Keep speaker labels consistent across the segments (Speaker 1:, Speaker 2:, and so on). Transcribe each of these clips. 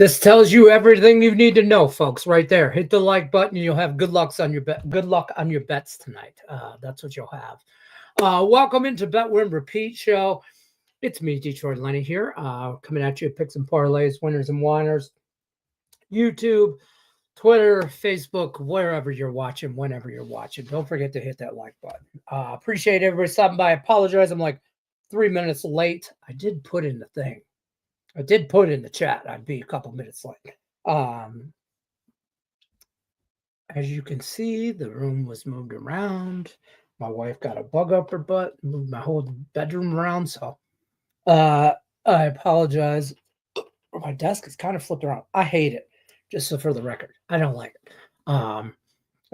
Speaker 1: This tells you everything you need to know, folks, right there. Hit the like button and you'll have good luck on your good luck on your bets tonight. That's what you'll have. Welcome into Bet Win Repeat Show. It's me, Detroit Lenny here, coming at you at Picks and Parlays, Winners and Whiners, YouTube, Twitter, Facebook, wherever you're watching, whenever you're watching. Don't forget to hit that like button. Appreciate everybody stopping by. I apologize. I'm like 3 minutes late. I did put in the thing. I did put in the chat. I'd be a couple minutes late. As you can see, the room was moved around. My wife got a bug up her butt, moved my whole bedroom around. So I apologize. My desk is kind of flipped around. I hate it, just so for the record. I don't like it. I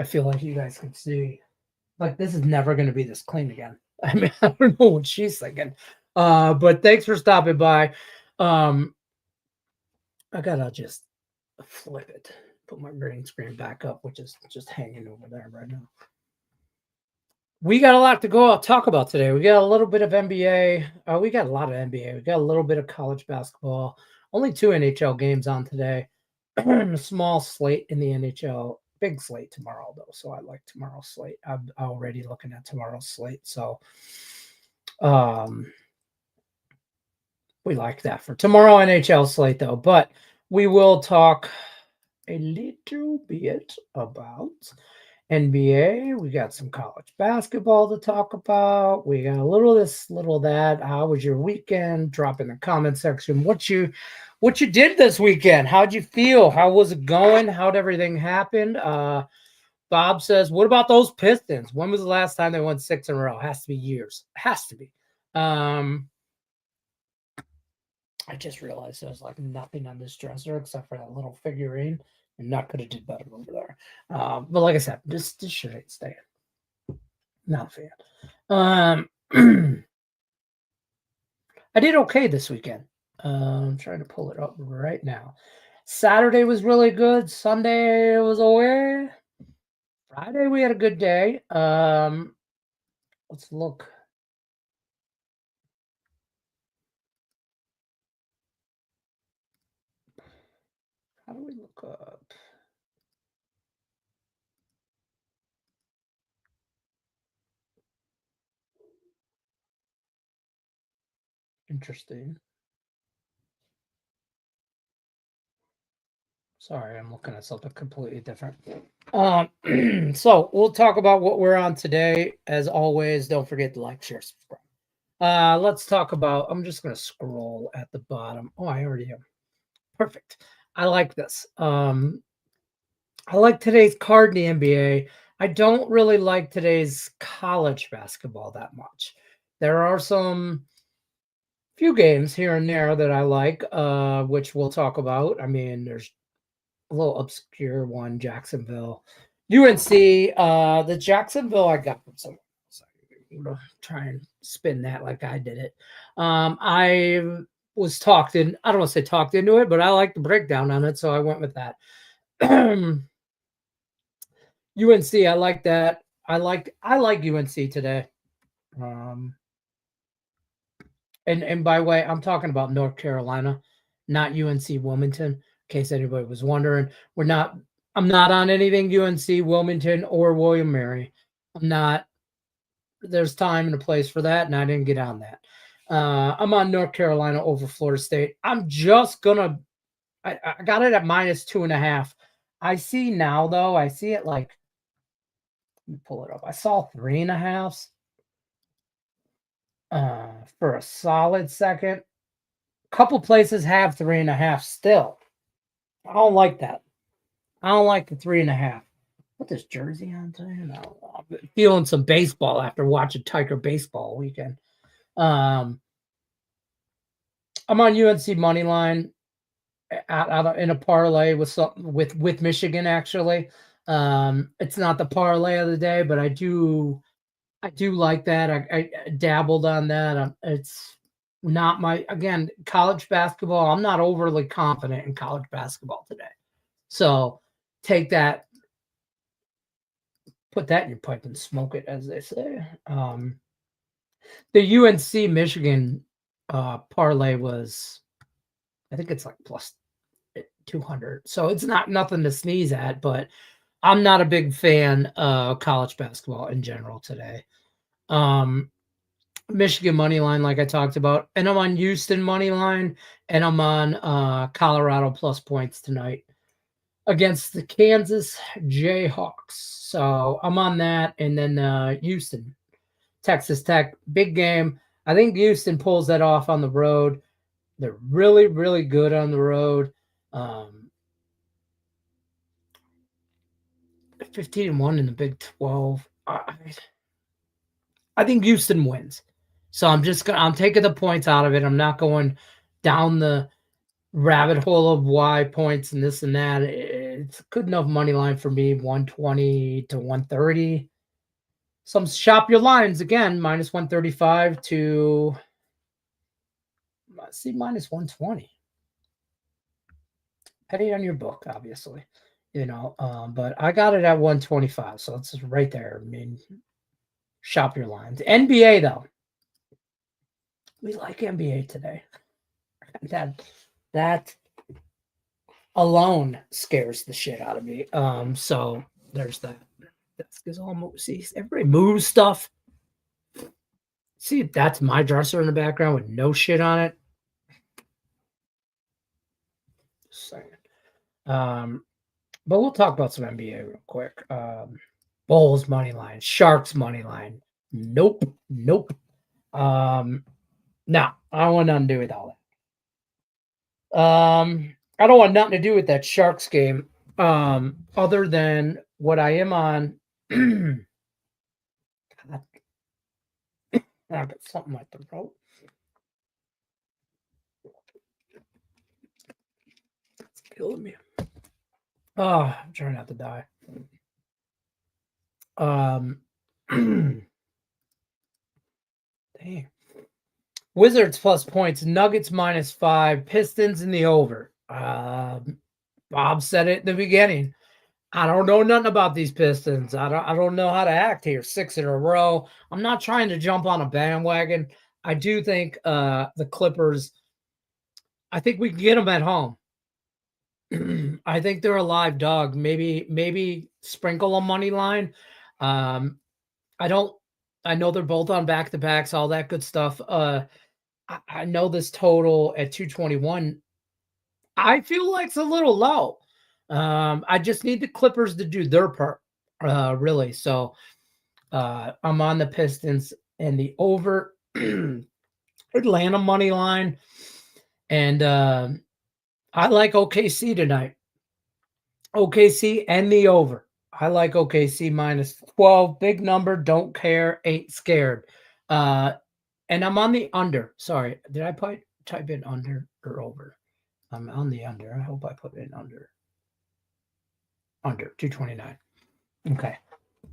Speaker 1: feel like you guys can see, like, this is never going to be this clean again. I mean, I don't know what she's thinking. But thanks for stopping by. I gotta just flip it, put my green screen back up, which is just hanging over there right now. We got a lot to talk about today. We got a little bit of NBA. We got a lot of NBA. We got a little bit of college basketball. Only 2 NHL games on today. A small slate in the NHL. Big slate tomorrow, though. So I like tomorrow's slate. I'm already looking at tomorrow's slate. So we like that for tomorrow NHL slate, though. But we will talk a little bit about NBA. We got some college basketball to talk about. We got a little this, little that. How was your weekend? Drop in the comment section what you did this weekend. How'd you feel? How was it going? How'd everything happen? Bob says, what about those Pistons? When was the last time they won 6 in a row? Has to be years. Has to be. I just realized there's like nothing on this dresser except for that little figurine. I'm not going to do better over there. But like I said, this shirt ain't staying. Not a fan. I did okay this weekend. I'm trying to pull it up right now. Saturday was really good. Sunday was away. Friday we had a good day. Let's look. How do we look up? Interesting. Sorry, I'm looking at something completely different. So we'll talk about what we're on today. As always, don't forget to like, share, subscribe. Let's talk about, I'm just going to scroll at the bottom. Oh, I already am. Perfect. I like this. I like today's card in the NBA. I don't really like today's college basketball that much. There are some few games here and there that I like, which we'll talk about. I mean, there's a little obscure one, Jacksonville. UNC, the Jacksonville I got from someone else. I'm going to try and spin that like I did it. I was talked in, I don't want to say talked into it, but I like the breakdown on it, so I went with that. UNC, I like that. I like UNC today. And by the way, I'm talking about North Carolina, not UNC Wilmington, in case anybody was wondering. I'm not on anything UNC Wilmington or William Mary. I'm not. There's time and a place for that, and I didn't get on that. I'm on North Carolina over Florida State. I'm just gonna. I got it at -2.5. I see now though. I see it like. Let me pull it up. I saw 3.5. For a solid second. Couple places have 3.5 still. I don't like that. I don't like the 3.5. Put this jersey on today. No, I'm feeling some baseball after watching Tiger baseball weekend. I'm on UNC money line out in a parlay with Michigan actually. It's not the parlay of the day, but I do like that. I dabbled on that. It's not my, again, college basketball. I'm not overly confident in college basketball today. So take that, put that in your pipe and smoke it, as they say. The UNC Michigan parlay was, I think it's like plus 200. So it's not nothing to sneeze at, but I'm not a big fan of college basketball in general today. Um, Michigan money line, like I talked about, and I'm on Houston money line, and I'm on Colorado plus points tonight against the Kansas Jayhawks. So I'm on that, and then Houston, Texas Tech, big game. I think Houston pulls that off on the road. They're really, really good on the road. 15-1 in the Big 12. I think Houston wins. So I'm taking the points out of it. I'm not going down the rabbit hole of why points and this and that. It's a good enough money line for me, 120 to 130. Some shop your lines again, minus 135 to see minus 120. Depending on your book, obviously. But I got it at 125, so it's right there. I mean, shop your lines. NBA though. We like NBA today. That alone scares the shit out of me. So there's that. That's because almost see everybody moves stuff. See, that's my dresser in the background with no shit on it. Just saying. But we'll talk about some NBA real quick. Bulls money line, Sharks money line. Nope. No, I don't want nothing to do with all that. I don't want nothing to do with that Sharks game. Other than what I am on. God, I got something like the throat. It's killing me. Oh, I'm trying not to die. Dang. Wizards plus points, Nuggets minus 5, Pistons in the over. Bob said it in the beginning. I don't know nothing about these Pistons. I don't know how to act here. 6 in a row. I'm not trying to jump on a bandwagon. I do think the Clippers, I think we can get them at home. I think they're a live dog. Maybe sprinkle a money line. I know they're both on back-to-backs, all that good stuff. I know this total at 221. I feel like it's a little low. I just need the Clippers to do their part, really. So I'm on the Pistons and the over Atlanta money line. And I like OKC tonight. OKC and the over. I like OKC minus 12. Big number. Don't care. Ain't scared. And I'm on the under. Sorry. Did I type in under or over? I'm on the under. I hope I put in under. Under 229. Okay.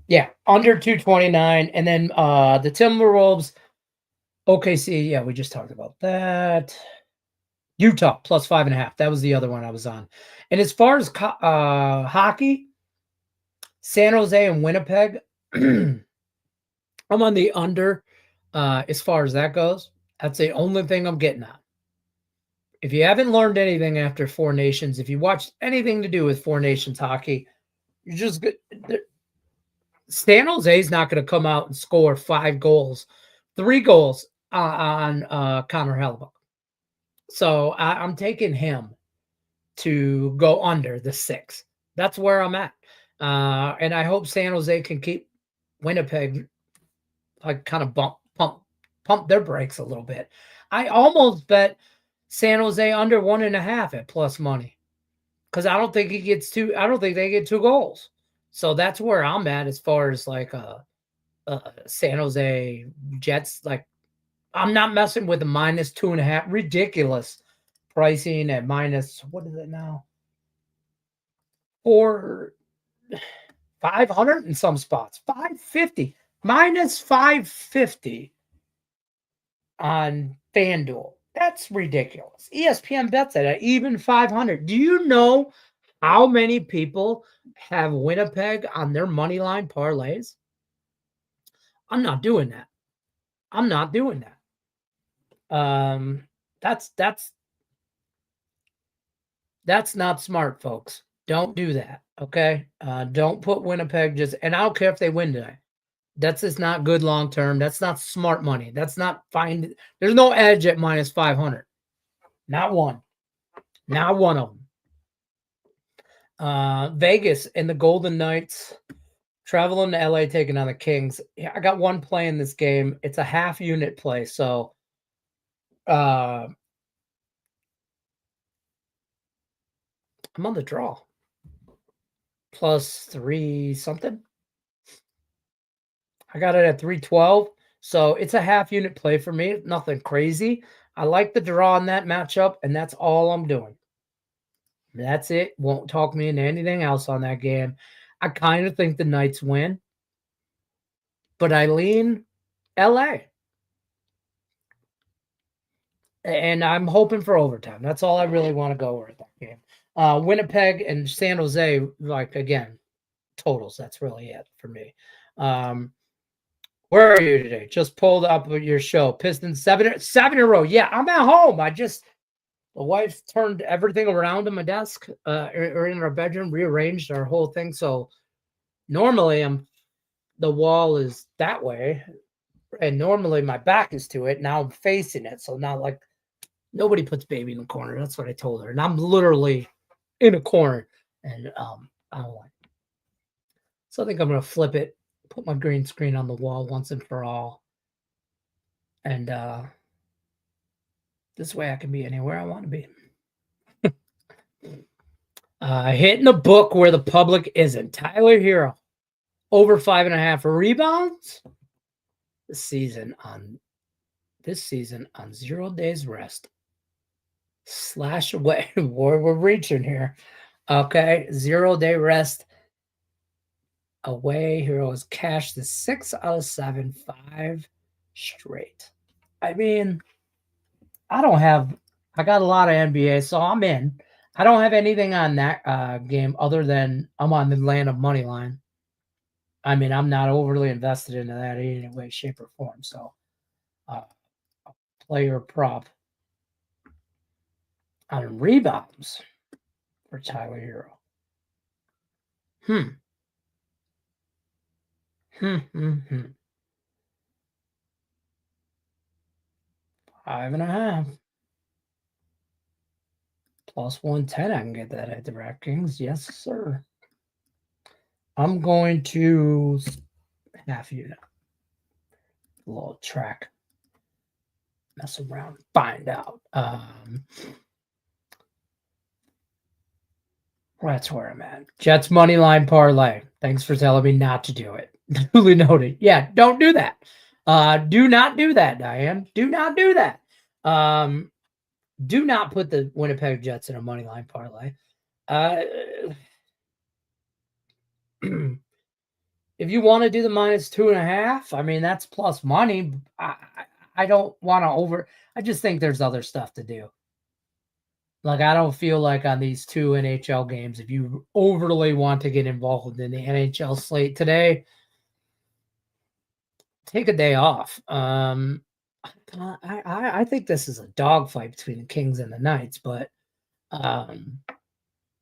Speaker 1: Yeah, under 229. And then the Timberwolves, OKC. Yeah, we just talked about that. Utah plus 5.5. That was the other one I was on. And as far as hockey, San Jose and Winnipeg, I'm on the under as far as that goes. That's the only thing I'm getting on. If you haven't learned anything after Four Nations, if you watched anything to do with Four Nations hockey, you're just good. San Jose is not going to come out and score 3 goals on Connor Hellebuyck. So I'm taking him to go under the 6. That's where I'm at. And I hope San Jose can keep Winnipeg like kind of pump their brakes a little bit. I almost bet San Jose under 1.5 at plus money because I don't think they get 2 goals. So that's where I'm at as far as like San Jose Jets. Like I'm not messing with the minus 2.5. Ridiculous pricing at minus, what is it now? 500 in some spots. 550. Minus 550 on FanDuel. That's ridiculous. ESPN bets at even 500. Do you know how many people have Winnipeg on their money line parlays? I'm not doing that. That's That's not smart, folks. Don't do that, okay? Don't put Winnipeg just and I don't care if they win today. That's just not good long term. That's not smart money. That's not fine. There's no edge at minus 500. Not one. Not one of them. Vegas and the Golden Knights traveling to LA taking on the Kings. Yeah, I got one play in this game. It's a half unit play. So I'm on the draw. Plus 3 something. I got it at 312. So it's a half unit play for me. Nothing crazy. I like the draw in that matchup, and that's all I'm doing. That's it. Won't talk me into anything else on that game. I kind of think the Knights win, but I lean LA. And I'm hoping for overtime. That's all I really want to go over at that game. Winnipeg and San Jose, like again, totals. That's really it for me. Where are you today? Just pulled up your show. Pistons 7 in a row. Yeah, I'm at home. The wife turned everything around on my desk or in our bedroom, rearranged our whole thing. So normally the wall is that way, and normally my back is to it. Now I'm facing it. So now like nobody puts baby in the corner. That's what I told her. And I'm literally in a corner. And I don't like it. So I think I'm gonna flip it, put my green screen on the wall once and for all. And this way I can be anywhere I want to be. Hitting a book where the public isn't. Tyler Hero, over 5.5 rebounds this season on 0 days rest. Slash away. We're reaching here. Okay, 0 day rest away. Hero has cashed the 6 out of 7, 5 straight. I mean, I got a lot of NBA, so I'm in. I don't have anything on that game other than I'm on the Atlanta money line. I mean, I'm not overly invested into that in any way, shape, or form. So, player prop on rebounds for Tyler Hero. 5.5. Plus 110. I can get that at DraftKings. Yes, sir. I'm going to half unit. A little track. Mess around. Find out. That's where I'm at. Jets money line parlay. Thanks for telling me not to do it. Duly noted. Yeah, don't do that. Do not do that, Diane. Do not do that. Do not put the Winnipeg Jets in a money line parlay. If you want to do the minus 2.5, I mean that's plus money. I don't want to I just think there's other stuff to do. Like, I don't feel like on these 2 NHL games, if you overly want to get involved in the NHL slate today, take a day off. I think this is a dogfight between the Kings and the Knights, but like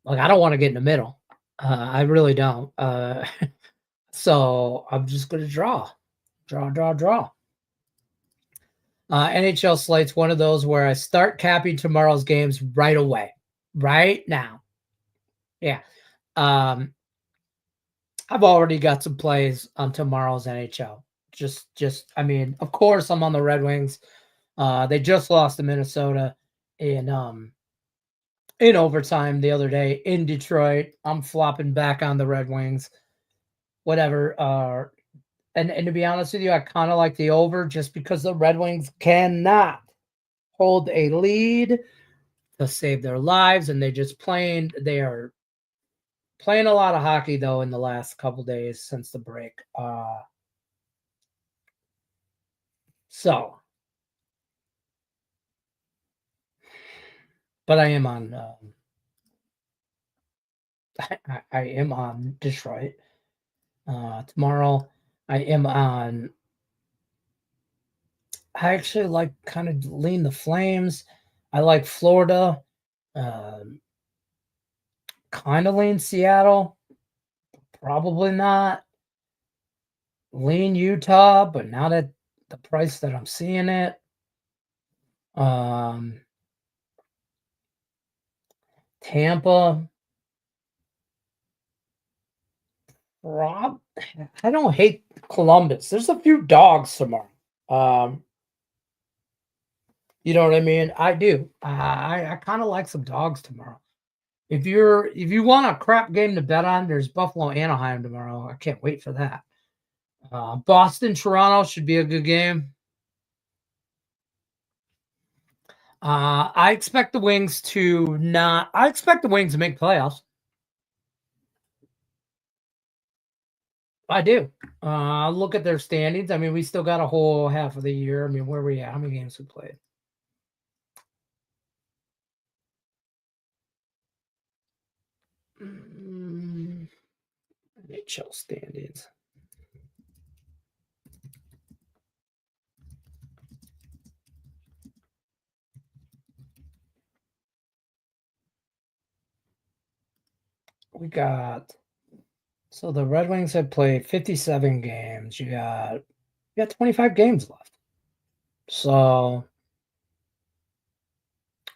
Speaker 1: I don't want to get in the middle. I really don't. So I'm just gonna draw. NHL slate's one of those where I start capping tomorrow's games right away, right now. Yeah. I've already got some plays on tomorrow's NHL. I mean, of course, I'm on the Red Wings. They just lost to Minnesota in overtime the other day in Detroit. I'm flopping back on the Red Wings. Whatever. And to be honest with you, I kind of like the over just because the Red Wings cannot hold a lead to save their lives, and they are playing a lot of hockey though in the last couple days since the break. But I am on I am on Detroit. Tomorrow I am on. I actually like kind of lean the Flames. I like Florida. kind of lean Seattle. Probably not. Lean Utah, but not at the price that I'm seeing it. Um, Tampa. Rob, I don't hate Columbus. There's a few dogs tomorrow. Um, you know what I mean? I do. I kind of like some dogs tomorrow. If you want a crap game to bet on, there's Buffalo Anaheim tomorrow. I can't wait for that. Boston Toronto should be a good game. I expect the Wings to not. I expect the Wings to make playoffs. I do. Look at their standings. I mean, we still got a whole half of the year. I mean, where are we at? How many games we played? NHL standings. We got so the Red Wings have played 57 games. You got 25 games left. So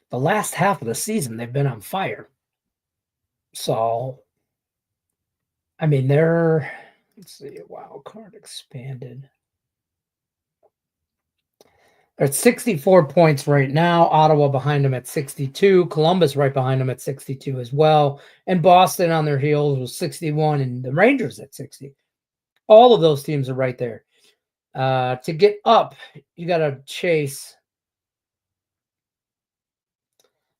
Speaker 1: the last half of the season they've been on fire. So I mean let's see, wild card expanded. They're at 64 points right now. Ottawa behind them at 62. Columbus right behind them at 62 as well. And Boston on their heels was 61, and the Rangers at 60. All of those teams are right there. To get up, you got to chase.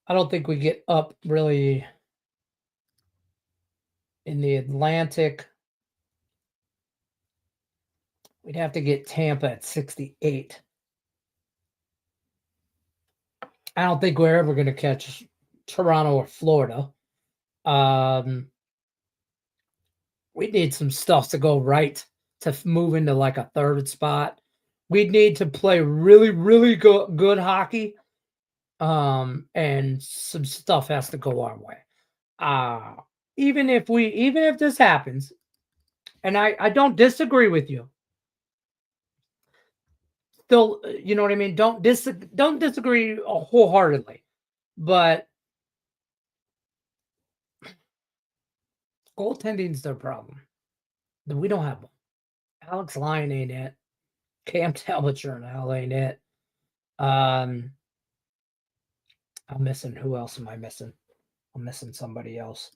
Speaker 1: I don't think we get up really in the Atlantic. We'd have to get Tampa at 68. I don't think we're ever going to catch Toronto or Florida. We need some stuff to go right to move into like a third spot. We'd need to play really, really good hockey. And some stuff has to go our way. Even if this happens, and I don't disagree with you. Still, you know what I mean? Don't disagree wholeheartedly. But goaltending's their problem. We don't have one. Alex Lyon ain't it. Cam Talbot now ain't it. I'm missing. Who else am I missing? I'm missing somebody else.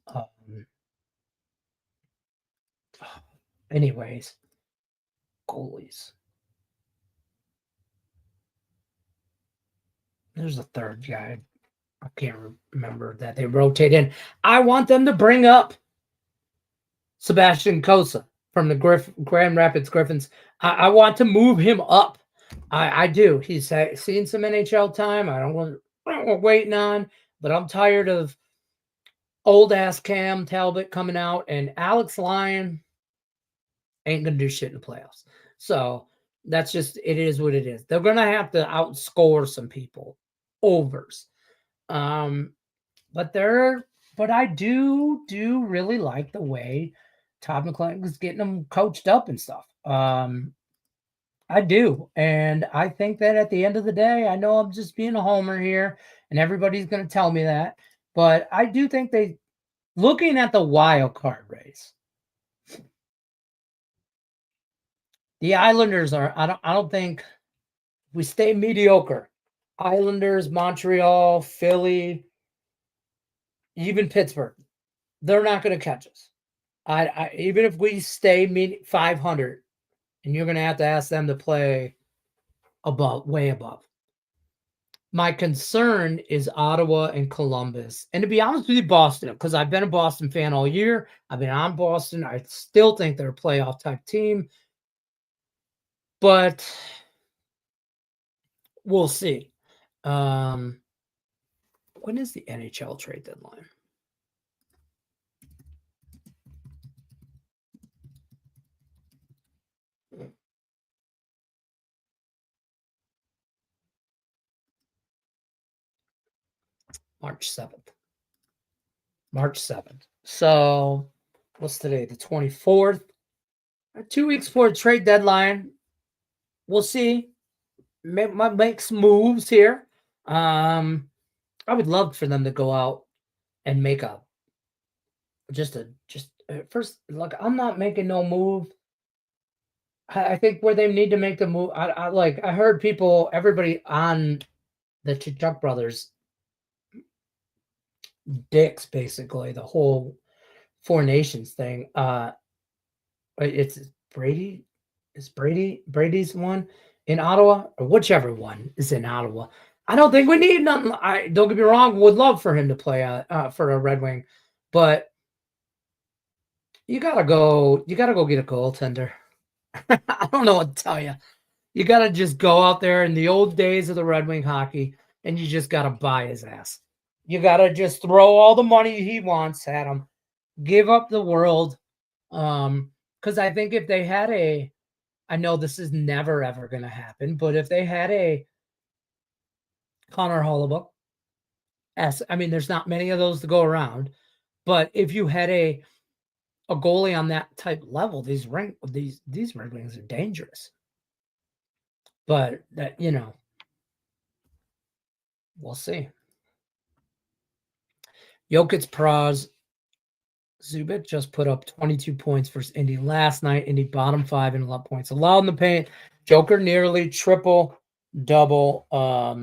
Speaker 1: Anyways, goalies. There's a third guy. I can't remember that they rotate in. I want them to bring up Sebastian Cosa from the Grand Rapids Griffins. I want to move him up. I do. He's seen some NHL time. I don't want waiting on, but I'm tired of old ass Cam Talbot coming out, and Alex Lyon ain't gonna do shit in the playoffs. So that's just it is what it is. They're gonna have to outscore some people, overs. But I do really like the way Todd McClellan is getting them coached up and stuff. I do. And I think that at the end of the day, I know I'm just being a homer here and everybody's going to tell me that, but I do think looking at the wild card race, the Islanders I don't think we stay mediocre. Islanders, Montreal, Philly, even Pittsburgh, they're not going to catch us. Even if we stay 500, and you're going to have to ask them to play way above. My concern is Ottawa and Columbus. And to be honest with you, Boston, because I've been a Boston fan all year. I've been on Boston. I still think they're a playoff type team. But we'll see. When is the NHL trade deadline? March 7th. March 7th. So, what's today? The 24th. 2 weeks before the trade deadline. We'll see. Might make some moves here. I would love for them to go out and make a just first. Look, I'm not making no move. I think where they need to make the move. I heard people, everybody on the Chuck brothers dicks, basically the whole Four Nations thing. It's Brady. Is Brady's one in Ottawa, or whichever one is in Ottawa? I don't think we need nothing. I don't get me wrong. Would love for him to play for a Red Wing, but you gotta go. You gotta go get a goaltender. I don't know what to tell you. You gotta just go out there in the old days of the Red Wing hockey, and you just gotta buy his ass. You gotta just throw all the money he wants at him, give up the world. Because I think if they had I know this is never ever going to happen, but if they had a Connor Holloway, I mean, there's not many of those to go around, but if you had a goalie on that type level, these Red Wings are dangerous. But that we'll see. Jokic Praz Zubik just put up 22 points versus Indy last night. Indy bottom 5 in points allowed in the paint. Joker nearly triple double. Okay.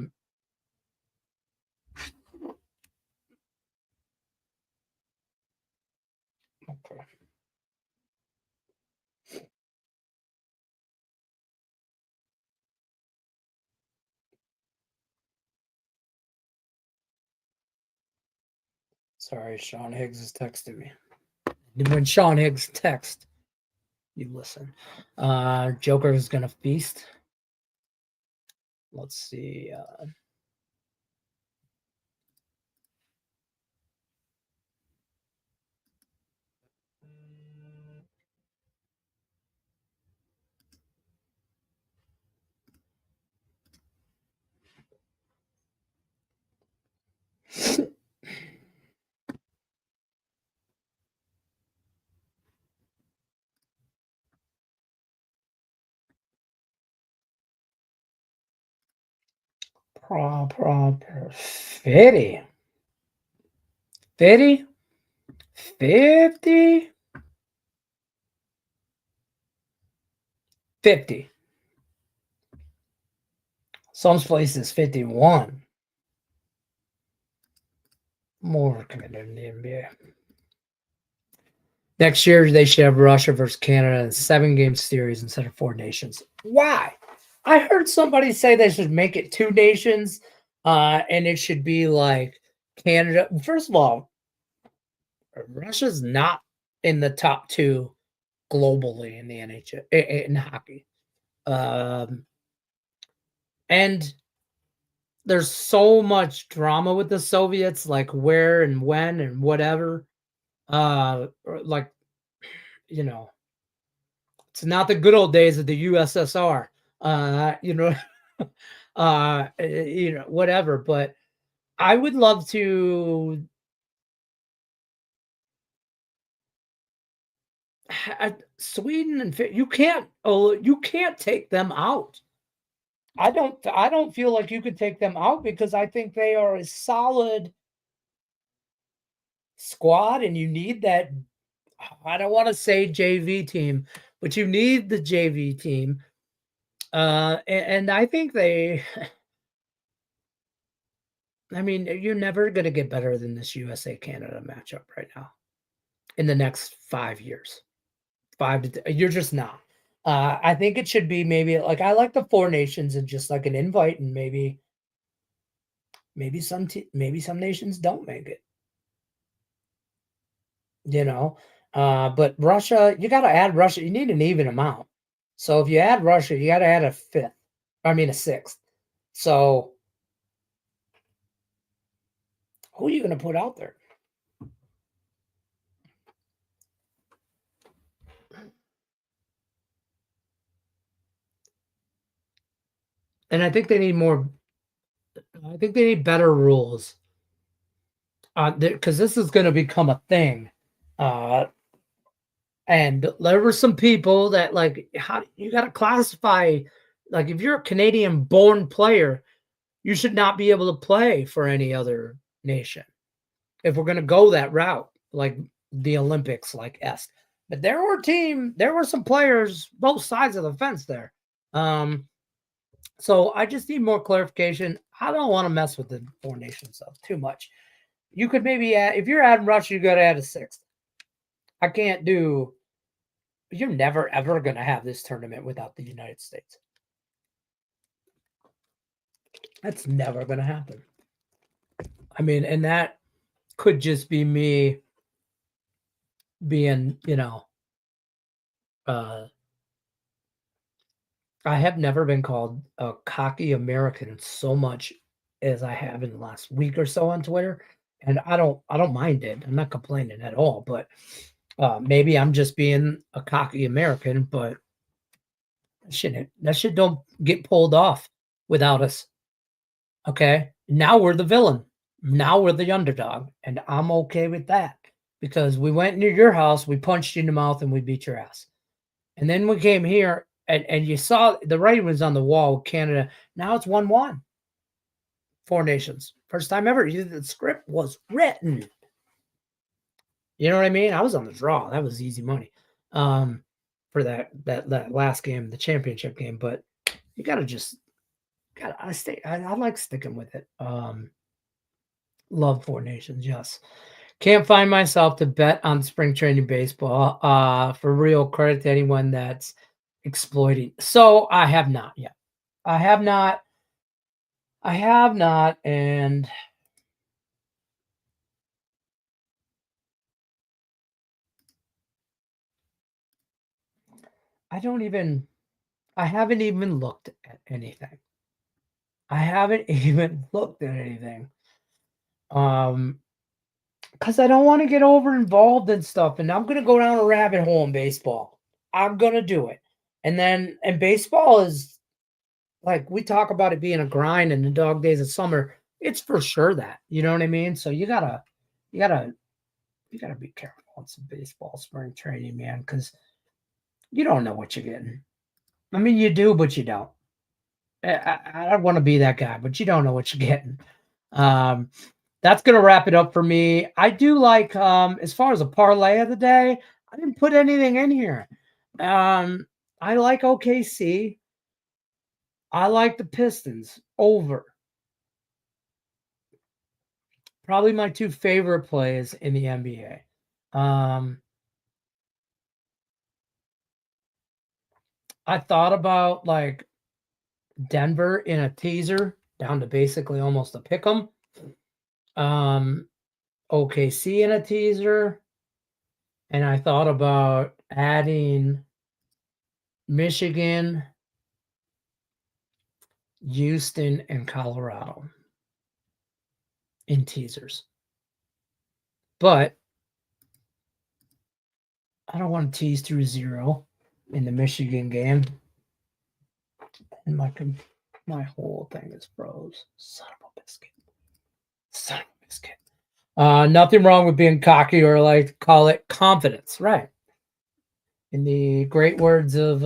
Speaker 1: Sorry, Sean Higgs is texting me. When Sean Higgs texts, you listen. Joker is gonna feast. Let's see. Proper 50. 50? 50? 50. Some places 51. More committed in the NBA. Next year, they should have Russia versus Canada in a 7-game series instead of 4 nations. Why? I heard somebody say they should make it 2 nations, and it should be like Canada. First of all, Russia's not in the top 2 globally in the NHL in hockey, and there's so much drama with the Soviets, like where and when and whatever. Like it's not the good old days of the USSR. Whatever. But I would love to. Sweden and you can't. Oh, you can't take them out. I don't feel like you could take them out because I think they are a solid squad, and you need that. I don't want to say JV team, but you need the JV team. And I think I mean, you're never going to get better than this USA Canada matchup right now in the next 5 years. You're just not. I think it should be maybe like I like the 4 nations and just like an invite, and maybe some nations don't make it. But Russia, you got to add Russia. You need an even amount. So if you add Russia, you got to add a 5th. I mean a 6th. So who are you going to put out there? And I think they need more. I think they need better rules because this is going to become a thing And there were some people that like how you got to classify, like if you're a Canadian born player, you should not be able to play for any other nation. If we're going to go that route, like the Olympics, like S. But there were some players both sides of the fence there. So I just need more clarification. I don't want to mess with the four nations stuff too much. You could maybe add, if you're adding Russia, you got to add a sixth. I can't do. You're never ever going to have this tournament without the United States. That's never going to happen. I mean, and that could just be me being, I have never been called a cocky American so much as I have in the last week or so on Twitter. And I don't mind it. I'm not complaining at all, but maybe I'm just being a cocky American, but that shit don't get pulled off without us. Okay. Now we're the villain. Now we're the underdog. And I'm okay with that because we went near your house, we punched you in the mouth, and we beat your ass. And then we came here and you saw the writing was on the wall with Canada. Now it's 1-1. Four nations. First time ever. The script was written. You know what I mean? I was on the draw. That was easy money. For that last game, the championship game. But you gotta I like sticking with it. Love four nations, yes. Can't find myself to bet on spring training baseball. For real, credit to anyone that's exploiting. So I have not yet. I have not, and I haven't even looked at anything. I haven't even looked at anything. Because I don't want to get over involved in stuff, and I'm gonna go down a rabbit hole in baseball. I'm gonna do it. And baseball is like we talk about it being a grind in the dog days of summer. It's for sure that. You know what I mean? So you gotta be careful on some baseball spring training, man, because you don't know what you're getting. I mean, you do, but you don't. I don't want to be that guy, but you don't know what you're getting. That's gonna wrap it up for me. I do like as far as a parlay of the day, I didn't put anything in here. I like OKC. I like the Pistons over. Probably my two favorite plays in the NBA. I thought about like Denver in a teaser down to basically almost a pick 'em. OKC in a teaser. And I thought about adding Michigan, Houston, and Colorado in teasers. But I don't want to tease through 0 in the Michigan game. And my whole thing is froze. Son of a biscuit. Nothing wrong with being cocky, or like call it confidence, right? In the great words of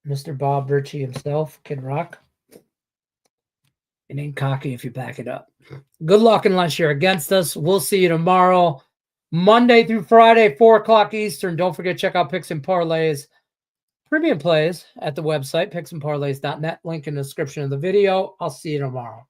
Speaker 1: Mr. Bob Birchie himself, Kid Rock, it ain't cocky if you back it up. Good luck unless you're against us. We'll see you tomorrow, Monday through Friday, 4 o'clock Eastern. Don't forget to check out Picks and Parlays premium plays at the website, picksandparlays.net. Link in the description of the video. I'll see you tomorrow.